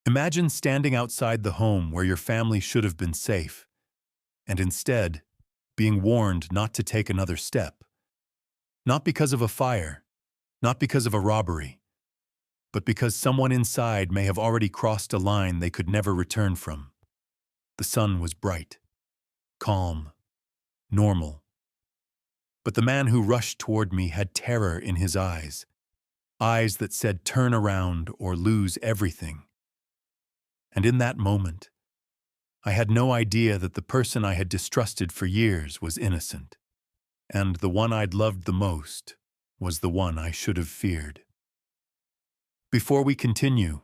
Imagine standing outside the home where your family should have been safe, and instead, being warned not to take another step. Not because of a fire, not because of a robbery, but because someone inside may have already crossed a line they could never return from. The sun was bright, calm, normal. But the man who rushed toward me had terror in his eyes that said turn around or lose everything. And in that moment, I had no idea that the person I had distrusted for years was innocent, and the one I'd loved the most was the one I should have feared. Before we continue,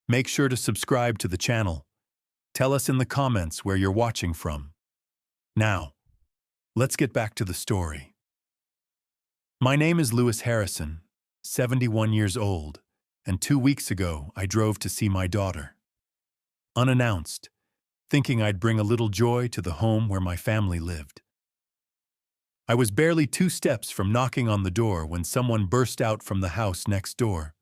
make sure to subscribe to the channel. Tell us in the comments where you're watching from. Now, let's get back to the story. My name is Lewis Harrison, 71 years old, and 2 weeks ago I drove to see my daughter. Unannounced, thinking I'd bring a little joy to the home where my family lived. I was barely 2 steps from knocking on the door when someone burst out from the house next door.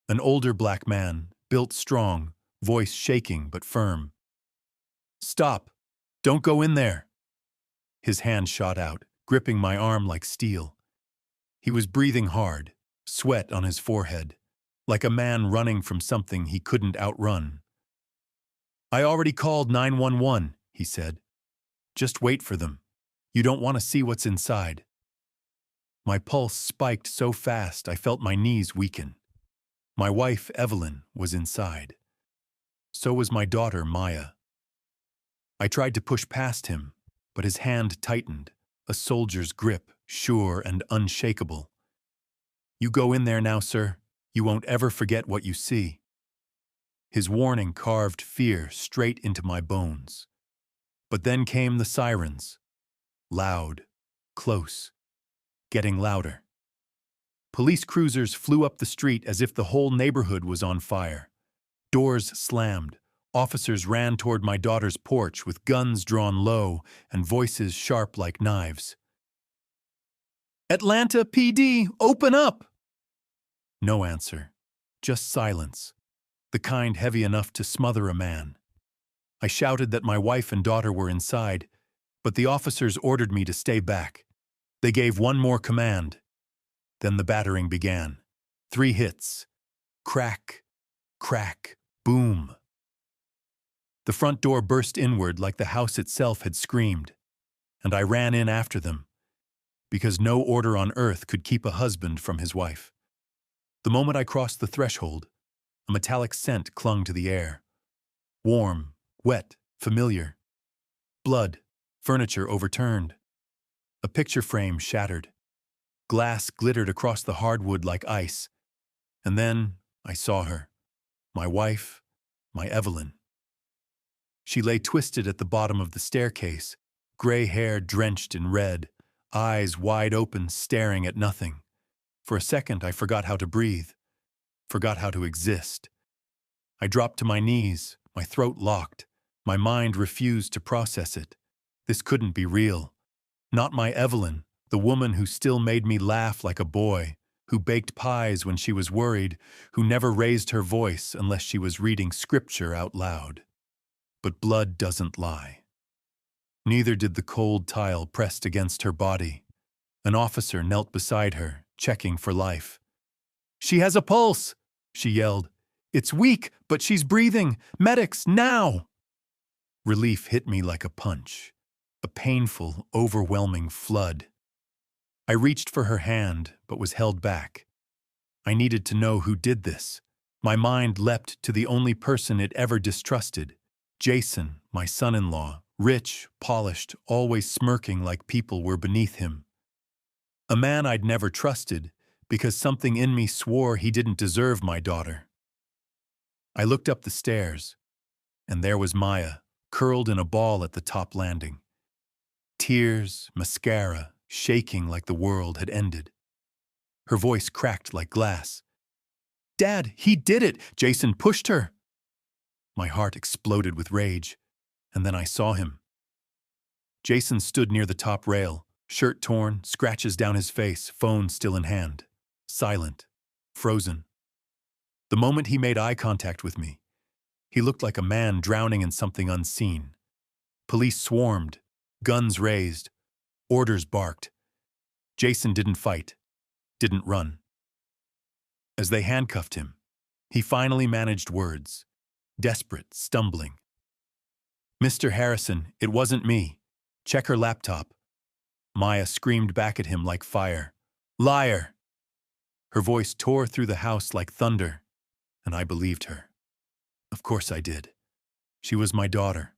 An older black man, built strong, voice shaking but firm. "Stop! Don't go in there!" His hand shot out, gripping my arm like steel. He was breathing hard, sweat on his forehead, like a man running from something he couldn't outrun. "I already called 911, he said. "Just wait for them. You don't want to see what's inside." My pulse spiked so fast I felt my knees weaken. My wife, Evelyn, was inside. So was my daughter, Maya. I tried to push past him, but his hand tightened, a soldier's grip, sure and unshakable. "You go in there now, sir. You won't ever forget what you see." His warning carved fear straight into my bones. But then came the sirens. Loud, close, getting louder. Police cruisers flew up the street as if the whole neighborhood was on fire. Doors slammed. Officers ran toward my daughter's porch with guns drawn low and voices sharp like knives. "Atlanta PD, open up!" No answer, just silence, the kind heavy enough to smother a man. I shouted that my wife and daughter were inside, but the officers ordered me to stay back. They gave one more command. Then the battering began. 3 hits. Crack, crack, boom. The front door burst inward like the house itself had screamed, and I ran in after them, because no order on earth could keep a husband from his wife. The moment I crossed the threshold, a metallic scent clung to the air. Warm, wet, familiar. Blood, furniture overturned. A picture frame shattered. Glass glittered across the hardwood like ice. And then I saw her. My wife, my Evelyn. She lay twisted at the bottom of the staircase, gray hair drenched in red, eyes wide open, staring at nothing. For a second, I forgot how to breathe, forgot how to exist. I dropped to my knees, my throat locked. My mind refused to process it. This couldn't be real. Not my Evelyn, the woman who still made me laugh like a boy, who baked pies when she was worried, who never raised her voice unless she was reading scripture out loud. But blood doesn't lie. Neither did the cold tile pressed against her body. An officer knelt beside her, checking for life. "She has a pulse," she yelled. "It's weak, but she's breathing. Medics, now!" Relief hit me like a punch, a painful, overwhelming flood. I reached for her hand, but was held back. I needed to know who did this. My mind leapt to the only person it ever distrusted, Jason, my son-in-law, rich, polished, always smirking like people were beneath him. A man I'd never trusted, because something in me swore he didn't deserve my daughter. I looked up the stairs, and there was Maya, curled in a ball at the top landing. Tears, mascara, shaking like the world had ended. Her voice cracked like glass. "Dad, he did it! Jason pushed her!" My heart exploded with rage, and then I saw him. Jason stood near the top rail, shirt torn, scratches down his face, phone still in hand. Silent, frozen. The moment he made eye contact with me, He looked like a man drowning in something unseen. Police swarmed, guns raised, orders barked. Jason didn't fight, didn't run. As they handcuffed him, he finally managed words, desperate, stumbling. "Mr. Harrison, it wasn't me. Check her laptop." Maya screamed back at him like fire. "Liar!" Her voice tore through the house like thunder, and I believed her. Of course I did. She was my daughter.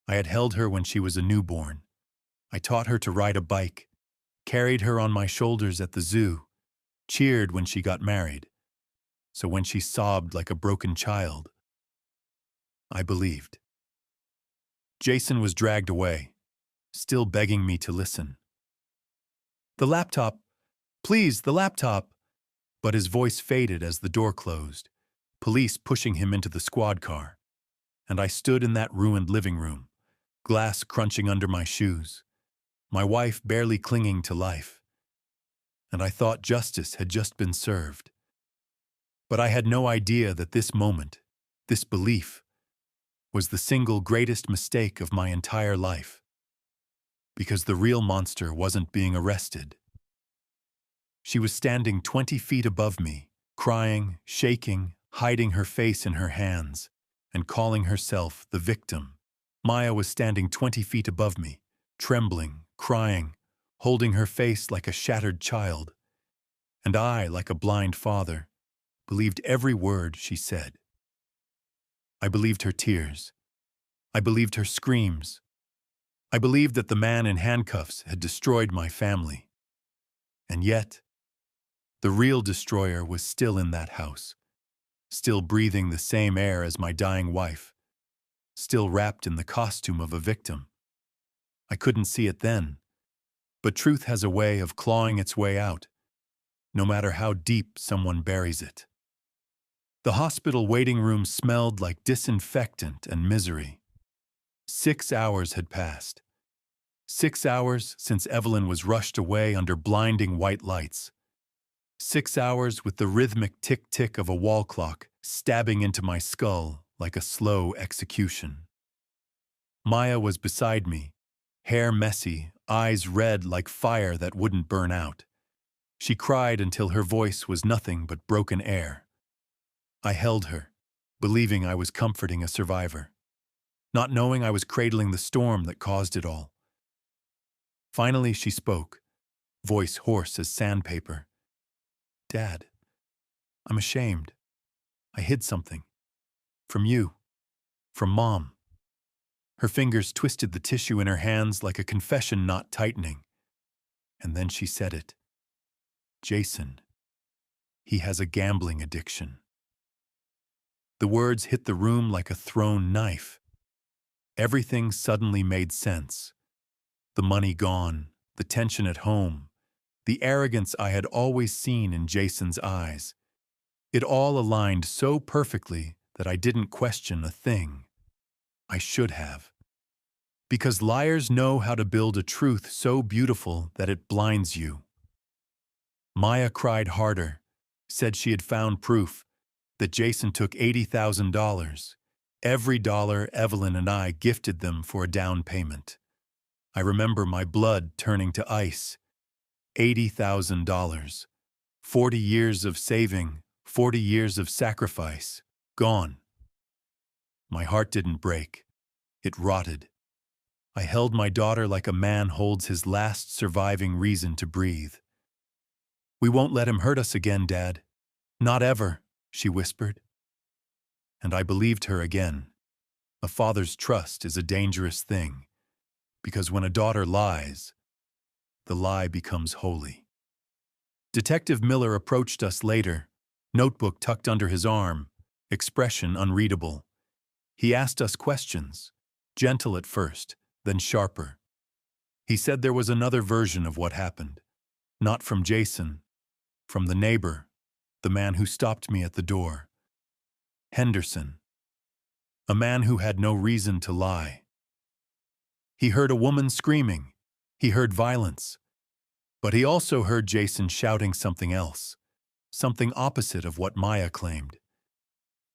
I had held her when she was a newborn. I taught her to ride a bike, carried her on my shoulders at the zoo, cheered when she got married. So when she sobbed like a broken child, I believed. Jason was dragged away, still begging me to listen. "The laptop, please, the laptop." But his voice faded as the door closed, police pushing him into the squad car. And I stood in that ruined living room, glass crunching under my shoes, my wife barely clinging to life. And I thought justice had just been served. But I had no idea that this moment, this belief, was the single greatest mistake of my entire life. Because the real monster wasn't being arrested. She was standing 20 feet above me, crying, shaking, hiding her face in her hands, and calling herself the victim. Maya was standing 20 feet above me, trembling, crying, holding her face like a shattered child. And I, like a blind father, believed every word she said. I believed her tears. I believed her screams. I believed that the man in handcuffs had destroyed my family. And yet, the real destroyer was still in that house, still breathing the same air as my dying wife, still wrapped in the costume of a victim. I couldn't see it then, but truth has a way of clawing its way out, no matter how deep someone buries it. The hospital waiting room smelled like disinfectant and misery. 6 hours had passed. 6 hours since Evelyn was rushed away under blinding white lights. 6 hours with the rhythmic tick-tick of a wall clock stabbing into my skull like a slow execution. Maya was beside me, hair messy, eyes red like fire that wouldn't burn out. She cried until her voice was nothing but broken air. I held her, believing I was comforting a survivor, not knowing I was cradling the storm that caused it all. Finally she spoke, voice hoarse as sandpaper. "Dad, I'm ashamed. I hid something. From you. From Mom." Her fingers twisted the tissue in her hands like a confession knot tightening. And then she said it. "Jason, he has a gambling addiction." The words hit the room like a thrown knife. Everything suddenly made sense. The money gone, the tension at home, the arrogance I had always seen in Jason's eyes. It all aligned so perfectly that I didn't question a thing. I should have. Because liars know how to build a truth so beautiful that it blinds you. Maya cried harder, said she had found proof that Jason took $80,000, every dollar Evelyn and I gifted them for a down payment. I remember my blood turning to ice. $80,000. 40 years of saving, 40 years of sacrifice, gone. My heart didn't break. It rotted. I held my daughter like a man holds his last surviving reason to breathe. "We won't let him hurt us again, Dad. Not ever," she whispered. And I believed her again. A father's trust is a dangerous thing, because when a daughter lies, the lie becomes holy. Detective Miller approached us later, notebook tucked under his arm, expression unreadable. He asked us questions, gentle at first, then sharper. He said there was another version of what happened, not from Jason, from the neighbor, the man who stopped me at the door. Henderson, a man who had no reason to lie. He heard a woman screaming. He heard violence. But he also heard Jason shouting something else, something opposite of what Maya claimed.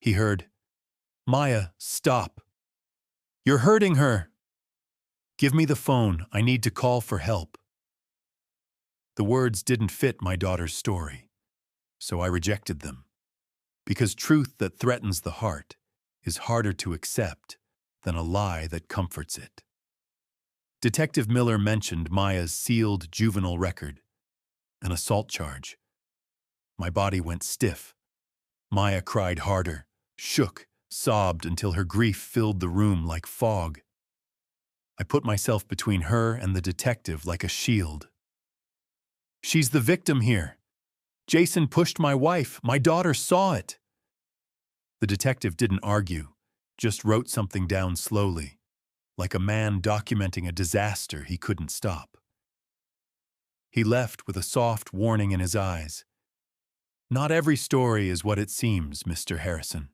He heard, Maya, stop. You're hurting her. Give me the phone. I need to call for help. The words didn't fit my daughter's story, so I rejected them. Because truth that threatens the heart is harder to accept than a lie that comforts it. Detective Miller mentioned Maya's sealed juvenile record, an assault charge. My body went stiff. Maya cried harder, shook, sobbed until her grief filled the room like fog. I put myself between her and the detective like a shield. She's the victim here. Jason pushed my wife. My daughter saw it. The detective didn't argue, just wrote something down slowly, like a man documenting a disaster he couldn't stop. He left with a soft warning in his eyes. Not every story is what it seems, Mr. Harrison.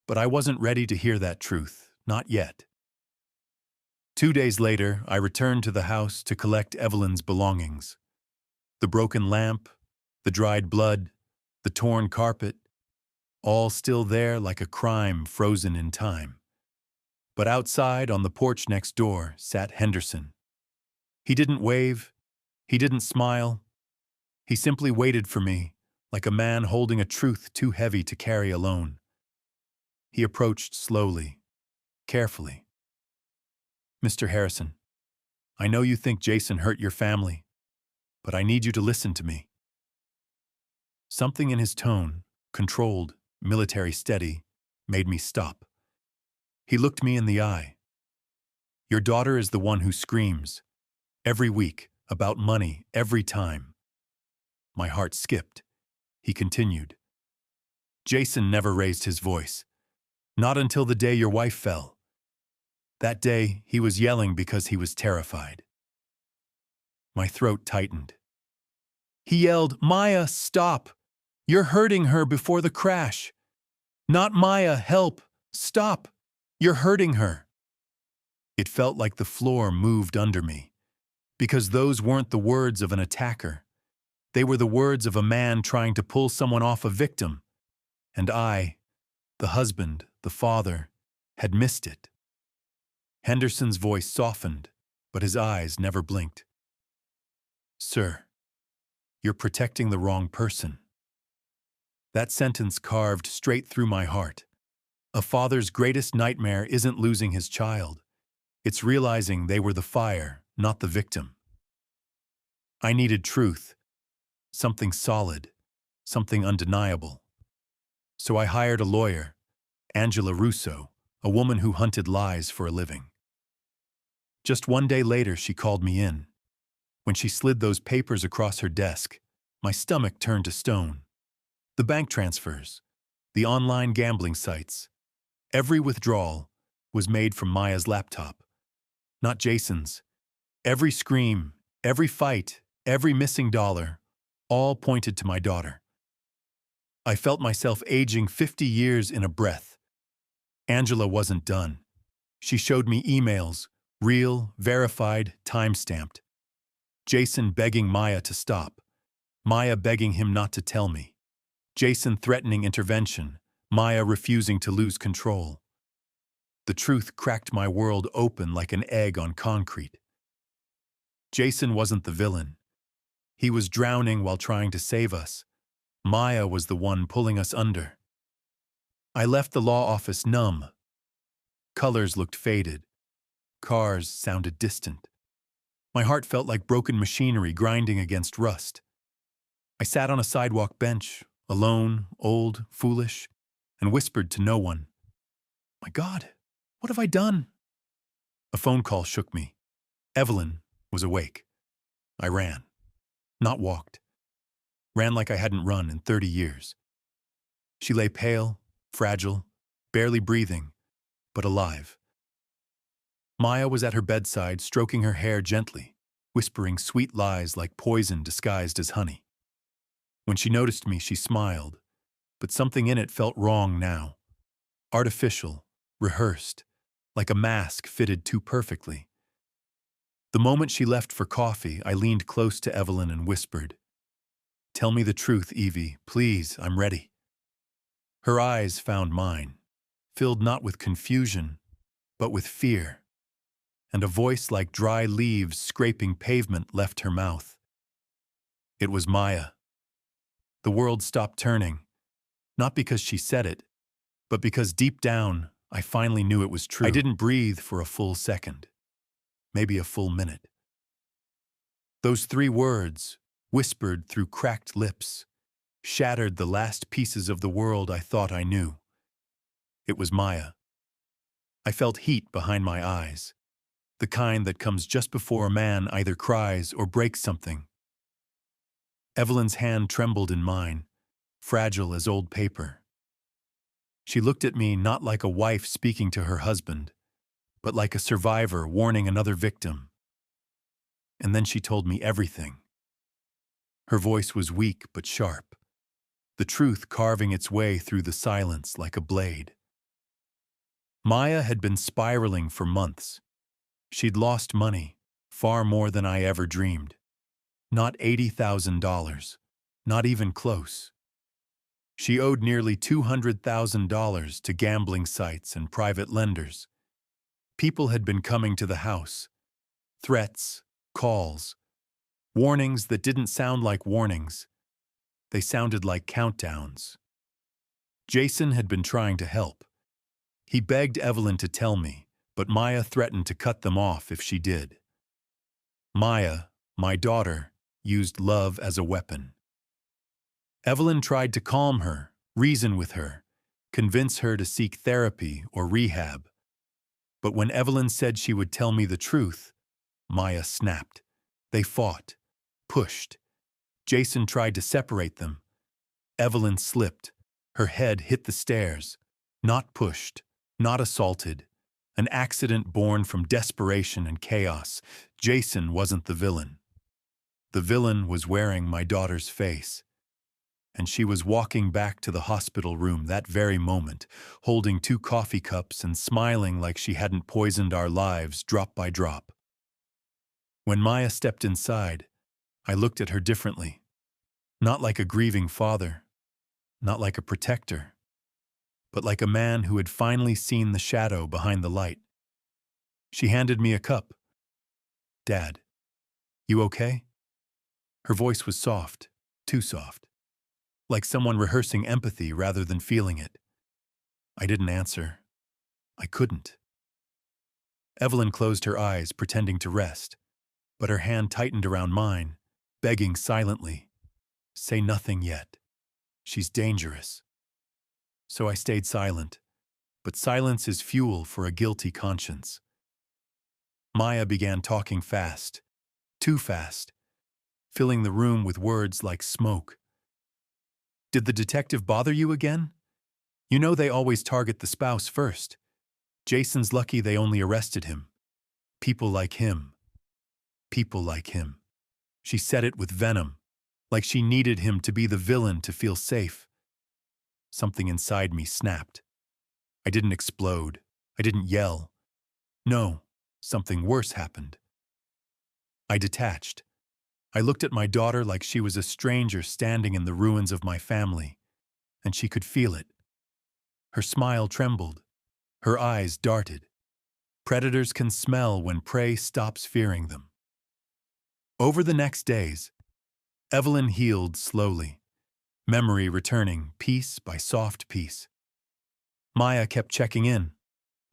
But I wasn't ready to hear that truth, not yet. 2 days later, I returned to the house to collect Evelyn's belongings. The broken lamp, the dried blood, the torn carpet, all still there like a crime frozen in time. But outside, on the porch next door, sat Henderson. He didn't wave, he didn't smile. He simply waited for me, like a man holding a truth too heavy to carry alone. He approached slowly, carefully. Mr. Harrison, I know you think Jason hurt your family, but I need you to listen to me. Something in his tone, controlled, military steady, made me stop. He looked me in the eye. Your daughter is the one who screams, every week, about money, every time. My heart skipped. He continued. Jason never raised his voice. Not until the day your wife fell. That day, he was yelling because he was terrified. My throat tightened. He yelled, Maya, stop! You're hurting her before the crash. Not Maya, help! Stop! You're hurting her. It felt like the floor moved under me, because those weren't the words of an attacker. They were the words of a man trying to pull someone off a victim. And I, the husband, the father, had missed it. Henderson's voice softened, but his eyes never blinked. Sir, you're protecting the wrong person. That sentence carved straight through my heart. A father's greatest nightmare isn't losing his child. It's realizing they were the fire, not the victim. I needed truth, something solid, something undeniable. So I hired a lawyer, Angela Russo, a woman who hunted lies for a living. Just 1 day later, she called me in. When she slid those papers across her desk, my stomach turned to stone. The bank transfers, the online gambling sites, every withdrawal was made from Maya's laptop, not Jason's. Every scream, every fight, every missing dollar, all pointed to my daughter. I felt myself aging 50 years in a breath. Angela wasn't done. She showed me emails, real, verified, time-stamped. Jason begging Maya to stop. Maya begging him not to tell me. Jason threatening intervention. Maya refusing to lose control. The truth cracked my world open like an egg on concrete. Jason wasn't the villain. He was drowning while trying to save us. Maya was the one pulling us under. I left the law office numb. Colors looked faded. Cars sounded distant. My heart felt like broken machinery grinding against rust. I sat on a sidewalk bench, alone, old, foolish, and whispered to no one. My God, what have I done? A phone call shook me. Evelyn was awake. I ran. Not walked. Ran like I hadn't run in 30 years. She lay pale, fragile, barely breathing, but alive. Maya was at her bedside, stroking her hair gently, whispering sweet lies like poison disguised as honey. When she noticed me, she smiled, but something in it felt wrong now. Artificial, rehearsed, like a mask fitted too perfectly. The moment she left for coffee, I leaned close to Evelyn and whispered, Tell me the truth, Evie, please, I'm ready. Her eyes found mine, filled not with confusion, but with fear, and a voice like dry leaves scraping pavement left her mouth. It was Maya. The world stopped turning, not because she said it, but because deep down, I finally knew it was true. I didn't breathe for a full second, maybe a full minute. Those 3 words, whispered through cracked lips, shattered the last pieces of the world I thought I knew. It was Maya. I felt heat behind my eyes, the kind that comes just before a man either cries or breaks something. Evelyn's hand trembled in mine, fragile as old paper. She looked at me not like a wife speaking to her husband, but like a survivor warning another victim. And then she told me everything. Her voice was weak but sharp, the truth carving its way through the silence like a blade. Maya had been spiraling for months. She'd lost money, far more than I ever dreamed. Not $80,000, not even close. She owed nearly $200,000 to gambling sites and private lenders. People had been coming to the house. Threats, calls, warnings that didn't sound like warnings. They sounded like countdowns. Jason had been trying to help. He begged Evelyn to tell me, but Maya threatened to cut them off if she did. Maya, my daughter, used love as a weapon. Evelyn tried to calm her, reason with her, convince her to seek therapy or rehab. But when Evelyn said she would tell me the truth, Maya snapped. They fought, pushed. Jason tried to separate them. Evelyn slipped. Her head hit the stairs. Not pushed, not assaulted. An accident born from desperation and chaos. Jason wasn't the villain. The villain was wearing my daughter's face. And she was walking back to the hospital room that very moment, holding 2 coffee cups and smiling like she hadn't poisoned our lives drop by drop. When Maya stepped inside, I looked at her differently. Not like a grieving father, not like a protector, but like a man who had finally seen the shadow behind the light. She handed me a cup. "Dad, you okay?" Her voice was soft, too soft. Like someone rehearsing empathy rather than feeling it. I didn't answer. I couldn't. Evelyn closed her eyes, pretending to rest, but her hand tightened around mine, begging silently, "Say nothing yet. She's dangerous." So I stayed silent, but silence is fuel for a guilty conscience. Maya began talking fast, too fast, filling the room with words like smoke. "Did the detective bother you again? You know they always target the spouse first. Jason's lucky they only arrested him. People like him. People like him." She said it with venom, like she needed him to be the villain to feel safe. Something inside me snapped. I didn't explode. I didn't yell. No, something worse happened. I detached. I looked at my daughter like she was a stranger standing in the ruins of my family, and she could feel it. Her smile trembled. Her eyes darted. Predators can smell when prey stops fearing them. Over the next days, Evelyn healed slowly, memory returning piece by soft piece. Maya kept checking in,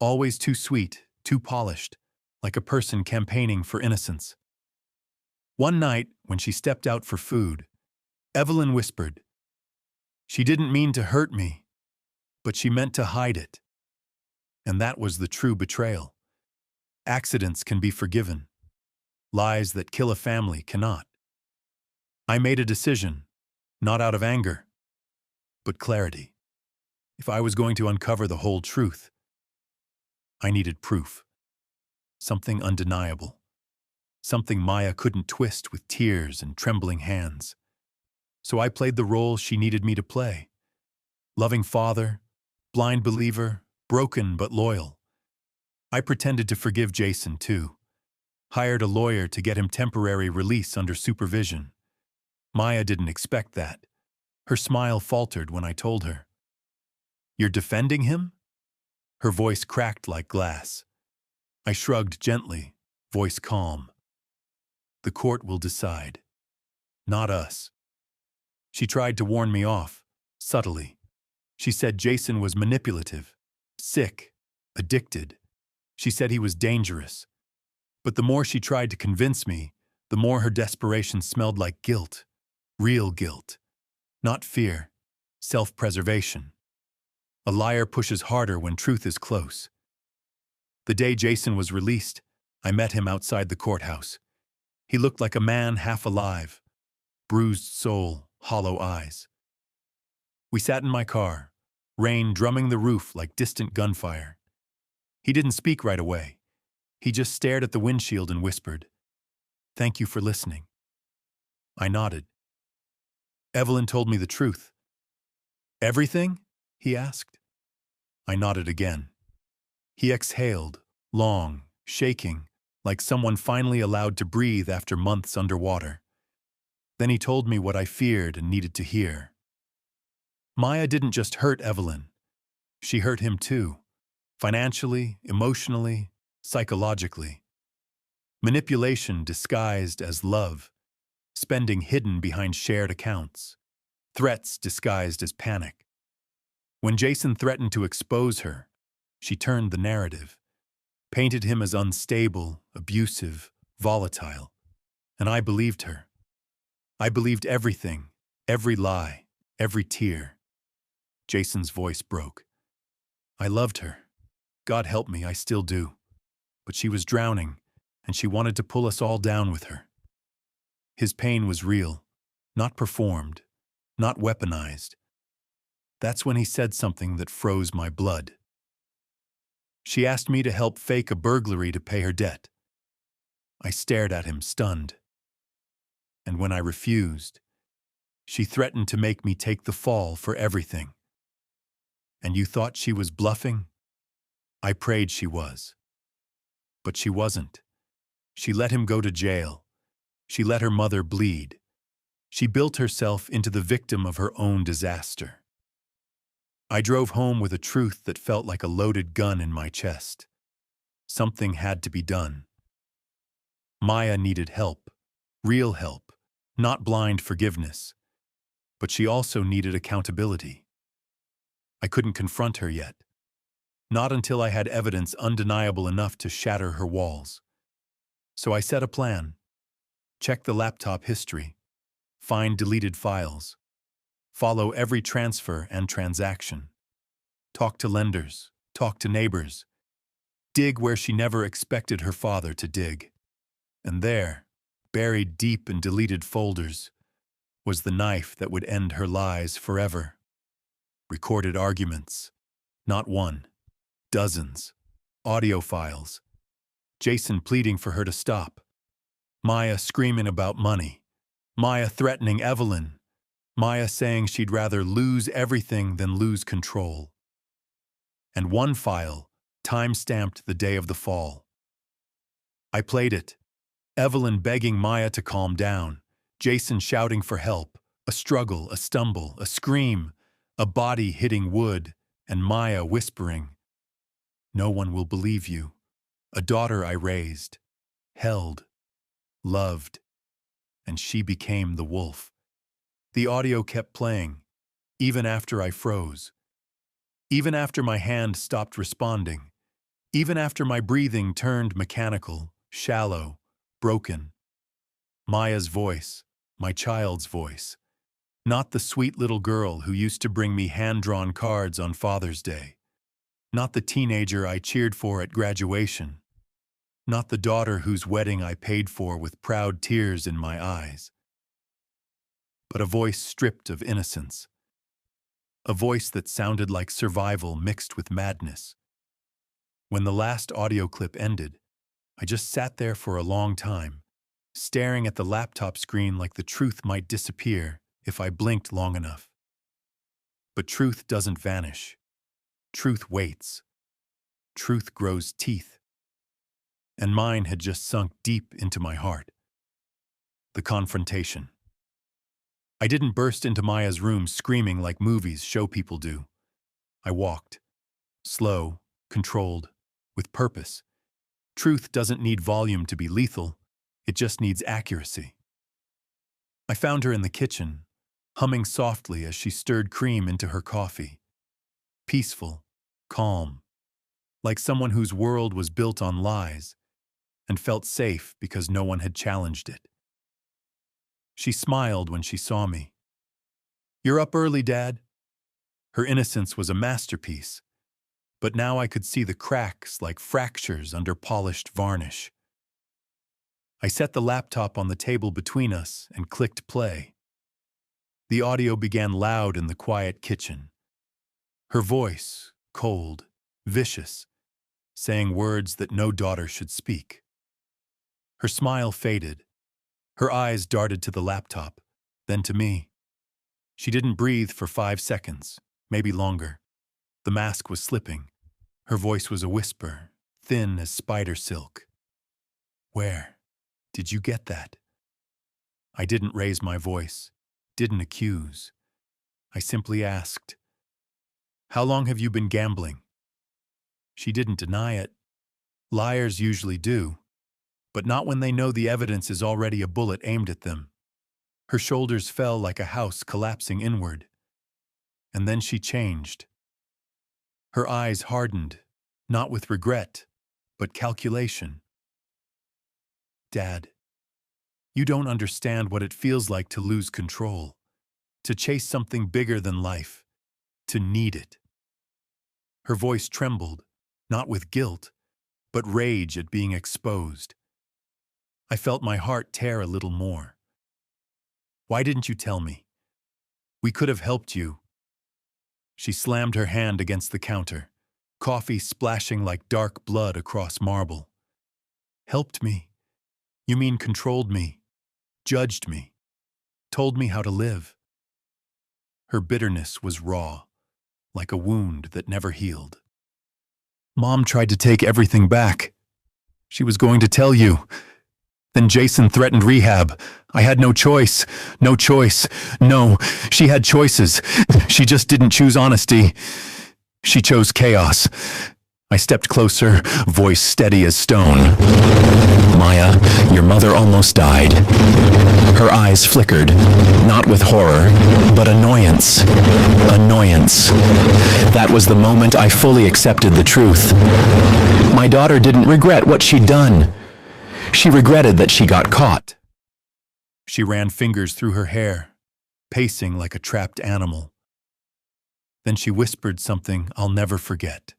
always too sweet, too polished, like a person campaigning for innocence. One night, when she stepped out for food, Evelyn whispered, "She didn't mean to hurt me, but she meant to hide it." And that was the true betrayal. Accidents can be forgiven. Lies that kill a family cannot. I made a decision, not out of anger, but clarity. If I was going to uncover the whole truth, I needed proof. Something undeniable. Something Maya couldn't twist with tears and trembling hands. So I played the role she needed me to play. Loving father, blind believer, broken but loyal. I pretended to forgive Jason too. Hired a lawyer to get him temporary release under supervision. Maya didn't expect that. Her smile faltered when I told her, "You're defending him?" Her voice cracked like glass. I shrugged gently, voice calm. The court will decide. Not us. She tried to warn me off, subtly. She said Jason was manipulative, sick, addicted. She said he was dangerous. But the more she tried to convince me, the more her desperation smelled like guilt. Real guilt. Not fear. Self-preservation. A liar pushes harder when truth is close. The day Jason was released, I met him outside the courthouse. He looked like a man half alive. Bruised soul, hollow eyes. We sat in my car, rain drumming the roof like distant gunfire. He didn't speak right away. He just stared at the windshield and whispered, "Thank you for listening." I nodded. Evelyn told me the truth. "Everything?" he asked. I nodded again. He exhaled, long, shaking, like someone finally allowed to breathe after months underwater. Then he told me what I feared and needed to hear. Maya didn't just hurt Evelyn. She hurt him too. Financially, emotionally, psychologically. Manipulation disguised as love. Spending hidden behind shared accounts. Threats disguised as panic. When Jason threatened to expose her, she turned the narrative. Painted him as unstable, abusive, volatile. And I believed her. I believed everything, every lie, every tear. Jason's voice broke. I loved her. God help me, I still do. But she was drowning, and she wanted to pull us all down with her. His pain was real, not performed, not weaponized. That's when he said something that froze my blood. She asked me to help fake a burglary to pay her debt. I stared at him, stunned. And when I refused, she threatened to make me take the fall for everything. And you thought she was bluffing? I prayed she was. But she wasn't. She let him go to jail. She let her mother bleed. She built herself into the victim of her own disaster. I drove home with a truth that felt like a loaded gun in my chest. Something had to be done. Maya needed help, real help, not blind forgiveness. But she also needed accountability. I couldn't confront her yet. Not until I had evidence undeniable enough to shatter her walls. So I set a plan. Check the laptop history. Find deleted files. Follow every transfer and transaction. Talk to lenders. Talk to neighbors. Dig where she never expected her father to dig. And there, buried deep in deleted folders, was the knife that would end her lies forever. Recorded arguments. Not one. Dozens. Audio files. Jason pleading for her to stop. Maya screaming about money. Maya threatening Evelyn. Maya saying she'd rather lose everything than lose control. And one file, time-stamped the day of the fall. I played it. Evelyn begging Maya to calm down. Jason shouting for help. A struggle, a stumble, a scream. A body hitting wood, and Maya whispering, "No one will believe you. A daughter I raised, held, loved, and she became the wolf." The audio kept playing, even after I froze. Even after my hand stopped responding. Even after my breathing turned mechanical, shallow, broken. Maya's voice, my child's voice. Not the sweet little girl who used to bring me hand-drawn cards on Father's Day. Not the teenager I cheered for at graduation. Not the daughter whose wedding I paid for with proud tears in my eyes. But a voice stripped of innocence. A voice that sounded like survival mixed with madness. When the last audio clip ended, I just sat there for a long time, staring at the laptop screen like the truth might disappear if I blinked long enough. But truth doesn't vanish. Truth waits. Truth grows teeth. And mine had just sunk deep into my heart. The confrontation. I didn't burst into Maya's room screaming like movies show people do. I walked. Slow, controlled, with purpose. Truth doesn't need volume to be lethal, it just needs accuracy. I found her in the kitchen, humming softly as she stirred cream into her coffee. Peaceful, calm, like someone whose world was built on lies and felt safe because no one had challenged it. She smiled when she saw me. "You're up early, Dad." Her innocence was a masterpiece, but now I could see the cracks like fractures under polished varnish. I set the laptop on the table between us and clicked play. The audio began loud in the quiet kitchen. Her voice, cold, vicious, saying words that no daughter should speak. Her smile faded. Her eyes darted to the laptop, then to me. She didn't breathe for 5 seconds, maybe longer. The mask was slipping. Her voice was a whisper, thin as spider silk. "Where did you get that?" I didn't raise my voice, didn't accuse. I simply asked, "How long have you been gambling?" She didn't deny it. Liars usually do, but not when they know the evidence is already a bullet aimed at them. Her shoulders fell like a house collapsing inward. And then she changed. Her eyes hardened, not with regret, but calculation. "Dad, you don't understand what it feels like to lose control, to chase something bigger than life, to need it." Her voice trembled, not with guilt, but rage at being exposed. I felt my heart tear a little more. "Why didn't you tell me? We could have helped you." She slammed her hand against the counter, coffee splashing like dark blood across marble. "Helped me? You mean controlled me, judged me, told me how to live?" Her bitterness was raw, like a wound that never healed. "Mom tried to take everything back. She was going to tell you. Then Jason threatened rehab. I had no choice. No choice. No, she had choices. She just didn't choose honesty. She chose chaos." I stepped closer, voice steady as stone. "Maya, your mother almost died." Her eyes flickered, not with horror, but annoyance. Annoyance. That was the moment I fully accepted the truth. My daughter didn't regret what she'd done. She regretted that she got caught. She ran fingers through her hair, pacing like a trapped animal. Then she whispered something I'll never forget.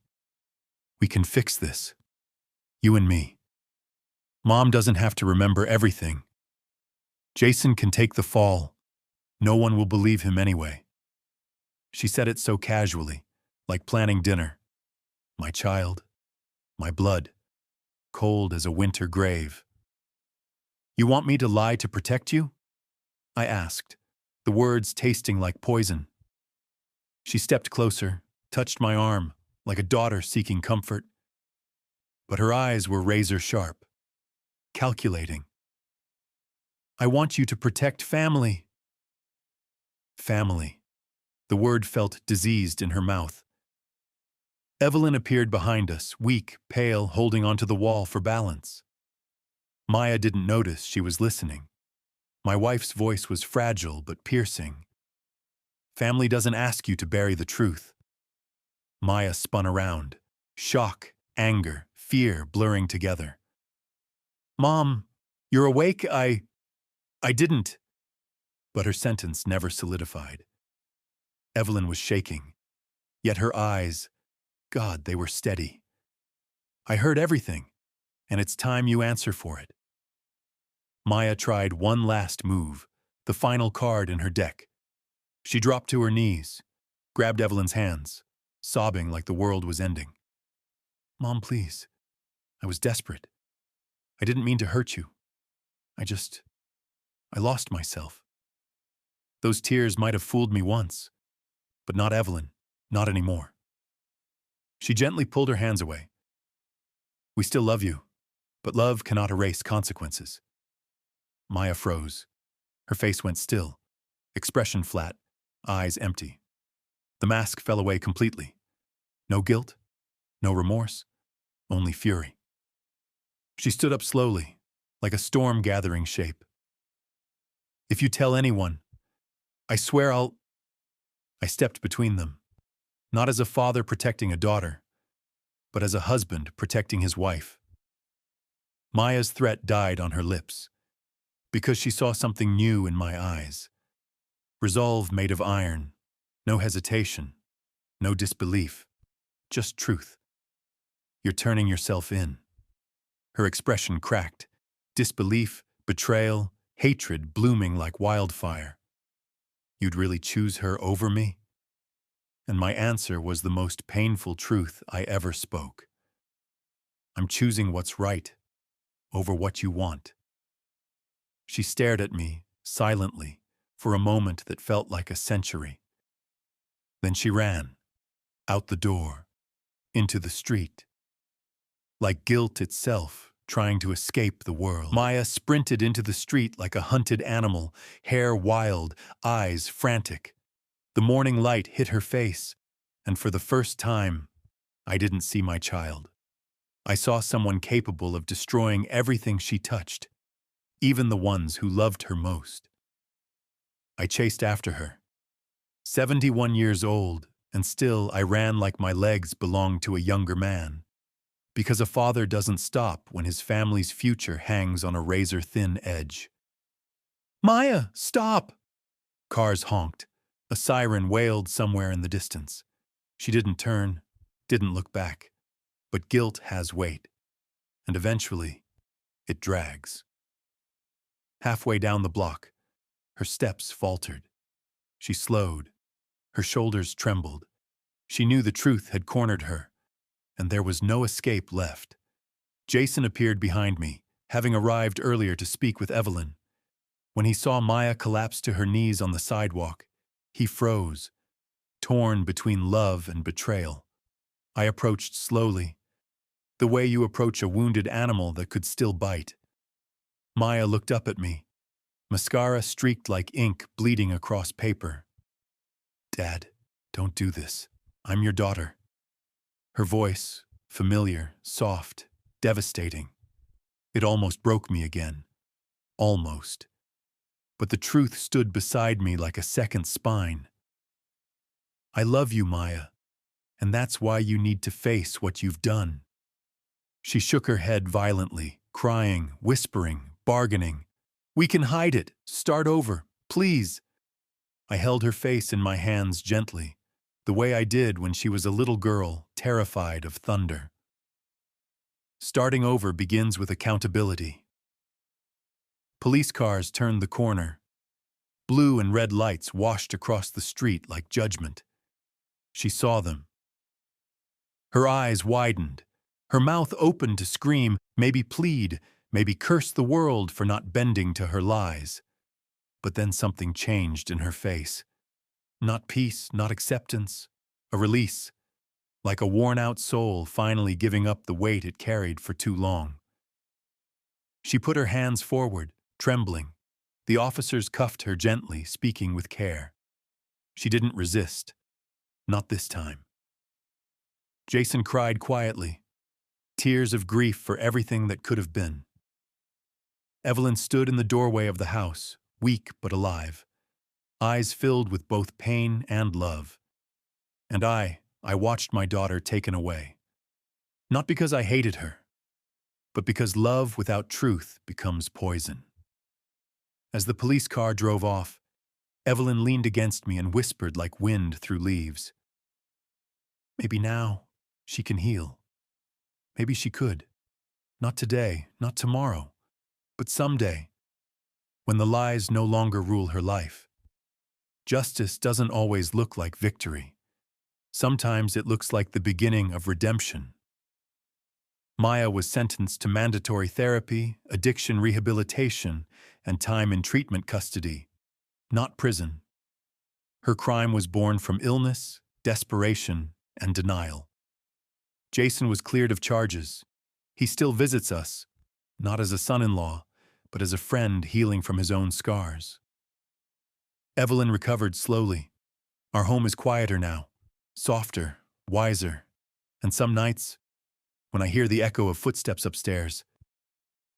"We can fix this. You and me. Mom doesn't have to remember everything. Jason can take the fall. No one will believe him anyway." She said it so casually, like planning dinner. My child, my blood, cold as a winter grave. "You want me to lie to protect you?" I asked, the words tasting like poison. She stepped closer, touched my arm, like a daughter seeking comfort. But her eyes were razor sharp, calculating. "I want you to protect family." Family. The word felt diseased in her mouth. Evelyn appeared behind us, weak, pale, holding onto the wall for balance. Maya didn't notice she was listening. My wife's voice was fragile but piercing. "Family doesn't ask you to bury the truth." Maya spun around, shock, anger, fear blurring together. "Mom, you're awake? I didn't." But her sentence never solidified. Evelyn was shaking, yet her eyes, God, they were steady. "I heard everything, and it's time you answer for it." Maya tried one last move, the final card in her deck. She dropped to her knees, grabbed Evelyn's hands, sobbing like the world was ending. "Mom, please. I was desperate. I didn't mean to hurt you. I lost myself. Those tears might have fooled me once, but not Evelyn, not anymore." She gently pulled her hands away. "We still love you, but love cannot erase consequences." Maya froze. Her face went still, expression flat, eyes empty. The mask fell away completely. No guilt, No remorse, only fury. She stood up slowly, like a storm gathering shape. If you tell anyone, I swear I'll... I stepped between them, not as a father protecting a daughter, but as a husband protecting his wife. Maya's threat died on her lips, because she saw something new in my eyes. Resolve made of iron, no hesitation, no disbelief, just truth. You're turning yourself in. Her expression cracked, disbelief, betrayal, hatred blooming like wildfire. You'd really choose her over me? And my answer was the most painful truth I ever spoke. I'm choosing what's right over what you want. She stared at me, silently, for a moment that felt like a century. Then she ran, out the door, into the street. Like guilt itself, trying to escape the world. Maya sprinted into the street like a hunted animal, hair wild, eyes frantic. The morning light hit her face, and for the first time, I didn't see my child. I saw someone capable of destroying everything she touched, even the ones who loved her most. I chased after her. 71 years old, and still I ran like my legs belonged to a younger man. Because a father doesn't stop when his family's future hangs on a razor-thin edge. Maya, stop! Cars honked. A siren wailed somewhere in the distance. She didn't turn, didn't look back. But guilt has weight, and eventually, it drags. Halfway down the block, her steps faltered. She slowed. Her shoulders trembled. She knew the truth had cornered her, and there was no escape left. Jason appeared behind me, having arrived earlier to speak with Evelyn. When he saw Maya collapse to her knees on the sidewalk, he froze, torn between love and betrayal. I approached slowly, the way you approach a wounded animal that could still bite. Maya looked up at me, mascara streaked like ink bleeding across paper. Dad, don't do this. I'm your daughter. Her voice, familiar, soft, devastating. It almost broke me again. Almost. But the truth stood beside me like a second spine. I love you, Maya, and that's why you need to face what you've done. She shook her head violently, crying, whispering, bargaining. We can hide it. Start over, please. I held her face in my hands gently, the way I did when she was a little girl, terrified of thunder. Starting over begins with accountability. Police cars turned the corner. Blue and red lights washed across the street like judgment. She saw them. Her eyes widened. Her mouth opened to scream, maybe plead, maybe curse the world for not bending to her lies. But then something changed in her face. Not peace, not acceptance, a release, like a worn-out soul finally giving up the weight it carried for too long. She put her hands forward, trembling. The officers cuffed her gently, speaking with care. She didn't resist. Not this time. Jason cried quietly, tears of grief for everything that could have been. Evelyn stood in the doorway of the house, weak but alive, eyes filled with both pain and love. And I watched my daughter taken away. Not because I hated her, but because love without truth becomes poison. As the police car drove off, Evelyn leaned against me and whispered like wind through leaves. Maybe now she can heal. Maybe she could. Not today, not tomorrow, but someday, when the lies no longer rule her life. Justice doesn't always look like victory. Sometimes it looks like the beginning of redemption. Maya was sentenced to mandatory therapy, addiction rehabilitation, and time in treatment custody, not prison. Her crime was born from illness, desperation, and denial. Jason was cleared of charges. He still visits us, not as a son-in-law, but as a friend healing from his own scars. Evelyn recovered slowly. Our home is quieter now, softer, wiser, And some nights, when I hear the echo of footsteps upstairs,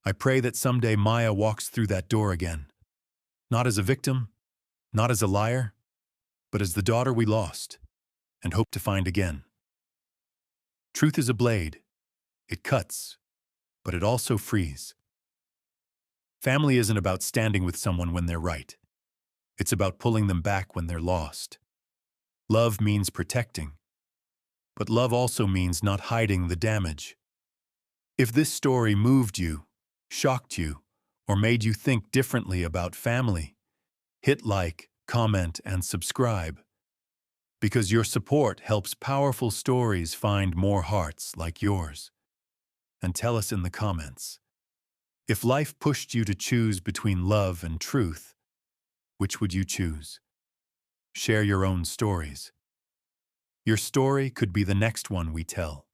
I pray that someday Maya walks through that door again. Not as a victim, not as a liar, but as the daughter we lost and hope to find again. Truth is a blade. It cuts, but it also frees. Family isn't about standing with someone when they're right. It's about pulling them back when they're lost. Love means protecting, but love also means not hiding the damage. If this story moved you, shocked you, or made you think differently about family, hit like, comment, and subscribe, because your support helps powerful stories find more hearts like yours. And tell us in the comments, if life pushed you to choose between love and truth, which would you choose? Share your own stories. Your story could be the next one we tell.